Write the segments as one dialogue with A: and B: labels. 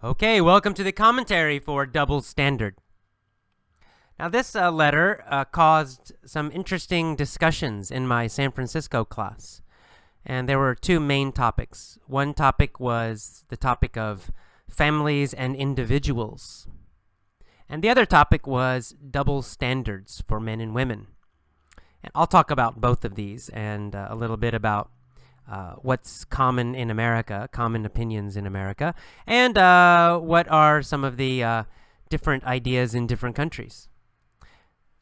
A: Okay, welcome to the commentary for Double Standard. Now, this letter caused some interesting discussions in my San Francisco class, and there were two main topics. One topic was the topic of families and individuals, and the other topic was double standards for men and women. And I'll talk about both of these and a little bit about what's common in America, common opinions in America, and what are some of the different ideas in different countries.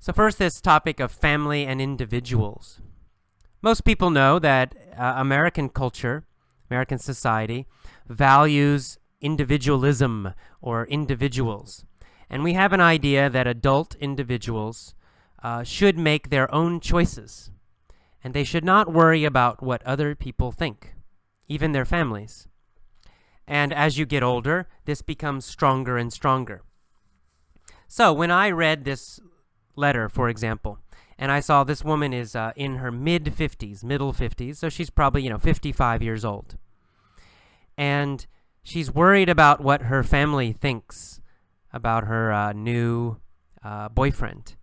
A: So first, this topic of family and individuals. Most people know that American culture, American society, values individualism or individuals. And we have an idea that adult individuals should make their own choices. And they should not worry about what other people think, even their families. And as you get older, this becomes stronger and stronger. So when I read this letter, for example, and I saw this woman is in her mid-50s, middle 50s, so she's probably, 55 years old. And she's worried about what her family thinks about her new boyfriend.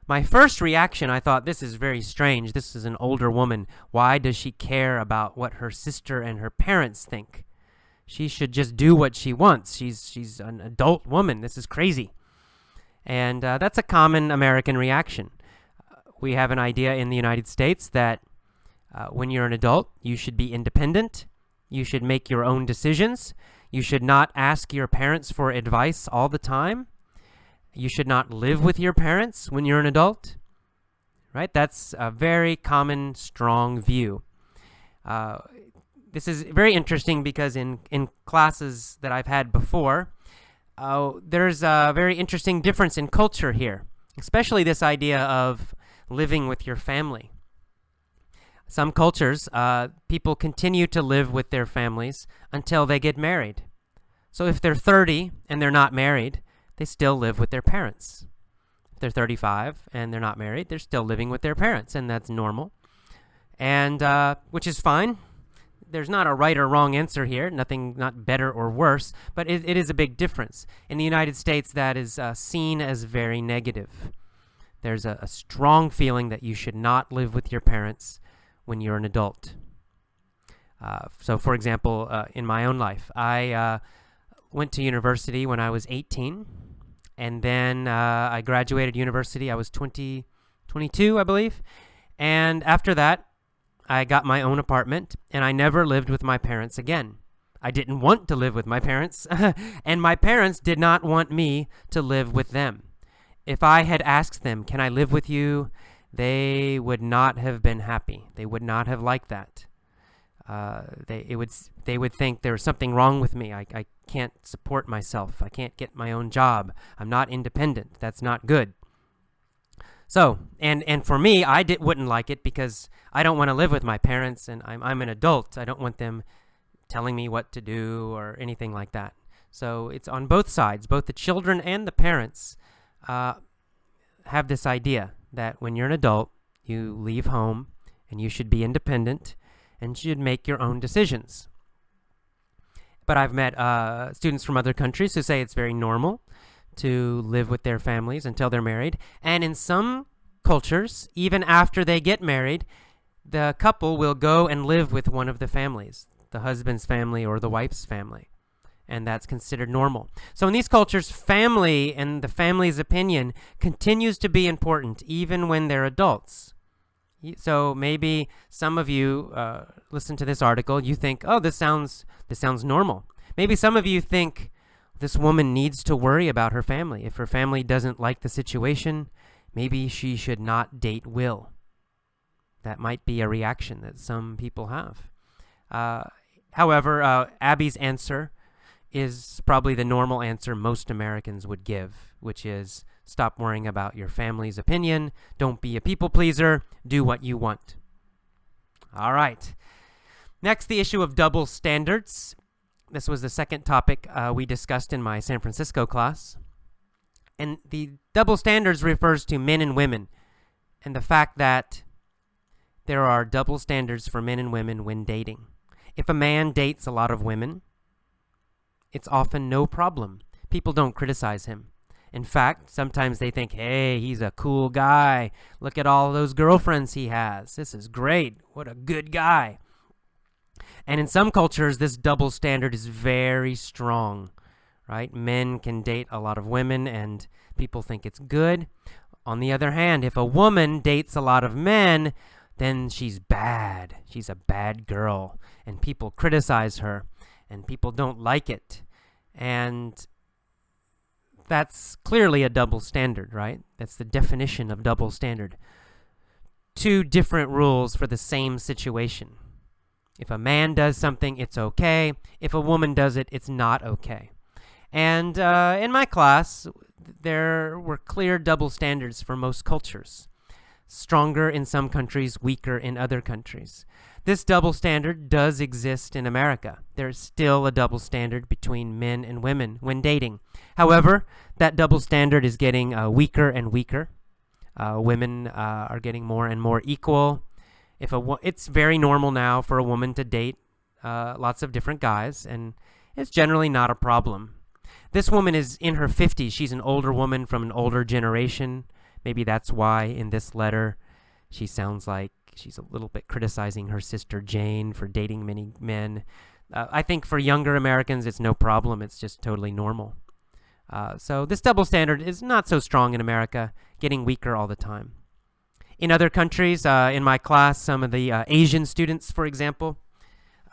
A: My first reaction, I thought, this is very strange. This is an older woman. Why does she care about what her sister and her parents think? She should just do what she wants. She's an adult woman. This is crazy. And that's a common American reaction. We have an idea in the United States that when you're an adult, you should be independent. You should make your own decisions. You should not ask your parents for advice all the time. You should not live with your parents when you're an adult, right? That's a very common, strong view. This is very interesting because in classes that I've had before, there's a very interesting difference in culture here, especially this idea of living with your family. Some cultures, people continue to live with their families until they get married. So if they're 30 and they're not married, they still live with their parents. If they're 35 and they're not married, they're still living with their parents, and that's normal. And which is fine. There's not a right or wrong answer here, not better or worse, but it is a big difference. In the United States, that is seen as very negative. There's a strong feeling that you should not live with your parents when you're an adult. So, for example, in my own life, I went to university when I was 18. And then I graduated university. I was 22, I believe. And after that, I got my own apartment, and I never lived with my parents again. I didn't want to live with my parents, and my parents did not want me to live with them. If I had asked them, can I live with you, they would not have been happy. They would not have liked that. They would think there was something wrong with me. I can't support myself. I can't get my own job. I'm not independent. That's not good. So, and for me, I wouldn't like it because I don't want to live with my parents, and I'm an adult. I don't want them telling me what to do or anything like that. So it's on both sides. Both the children and the parents have this idea that when you're an adult, you leave home and you should be independent and should make your own decisions. But I've met students from other countries who say it's very normal to live with their families until they're married. And in some cultures, even after they get married, the couple will go and live with one of the families, the husband's family or the wife's family. And that's considered normal. So in these cultures, family and the family's opinion continues to be important even when they're adults. So maybe some of you listen to this article, you think, oh, this sounds normal. Maybe some of you think this woman needs to worry about her family. If her family doesn't like the situation, maybe she should not date Will. That might be a reaction that some people have. However, Abby's answer is probably the normal answer most Americans would give, which is stop worrying about your family's opinion. Don't be a people pleaser. Do what you want. All right. Next, the issue of double standards. This was the second topic we discussed in my San Francisco class. And the double standards refers to men and women and the fact that there are double standards for men and women when dating. If a man dates a lot of women, it's often no problem. People don't criticize him. In fact, sometimes they think, hey, he's a cool guy. Look at all those girlfriends he has. This is great. What a good guy. And in some cultures, this double standard is very strong, right? Men can date a lot of women and people think it's good. On the other hand, if a woman dates a lot of men, then she's bad. She's a bad girl. And people criticize her and people don't like it. And that's clearly a double standard, right? That's the definition of double standard. Two different rules for the same situation. If a man does something, it's okay. If a woman does it, it's not okay. And in my class, there were clear double standards for most cultures. Stronger in some countries, weaker in other countries. This double standard does exist in America. There's still a double standard between men and women when dating. However, that double standard is getting weaker and weaker. Women are getting more and more equal. It's very normal now for a woman to date lots of different guys, and it's generally not a problem. This woman is in her 50s. She's an older woman from an older generation. Maybe that's why in this letter she sounds like she's a little bit criticizing her sister Jane for dating many men. I think for younger Americans, it's no problem. It's just totally normal. So this double standard is not so strong in America, getting weaker all the time. In other countries, in my class, some of the Asian students, for example,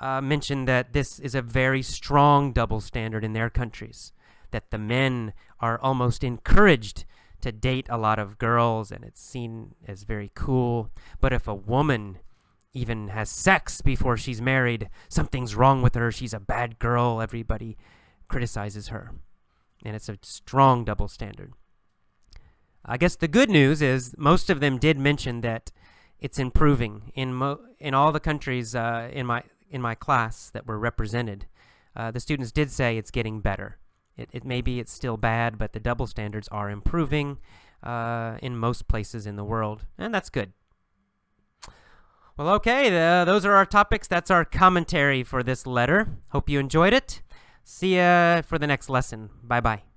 A: mentioned that this is a very strong double standard in their countries, that the men are almost encouraged to date a lot of girls, and it's seen as very cool. But if a woman even has sex before she's married, something's wrong with her. She's a bad girl. Everybody criticizes her. And it's a strong double standard. I guess the good news is most of them did mention that it's improving in all the countries in my class that were represented. The students did say it's getting better. Maybe it's still bad, but the double standards are improving in most places in the world, and that's good. Well, okay, those are our topics. That's our commentary for this letter. Hope you enjoyed it. See ya for the next lesson. Bye-bye.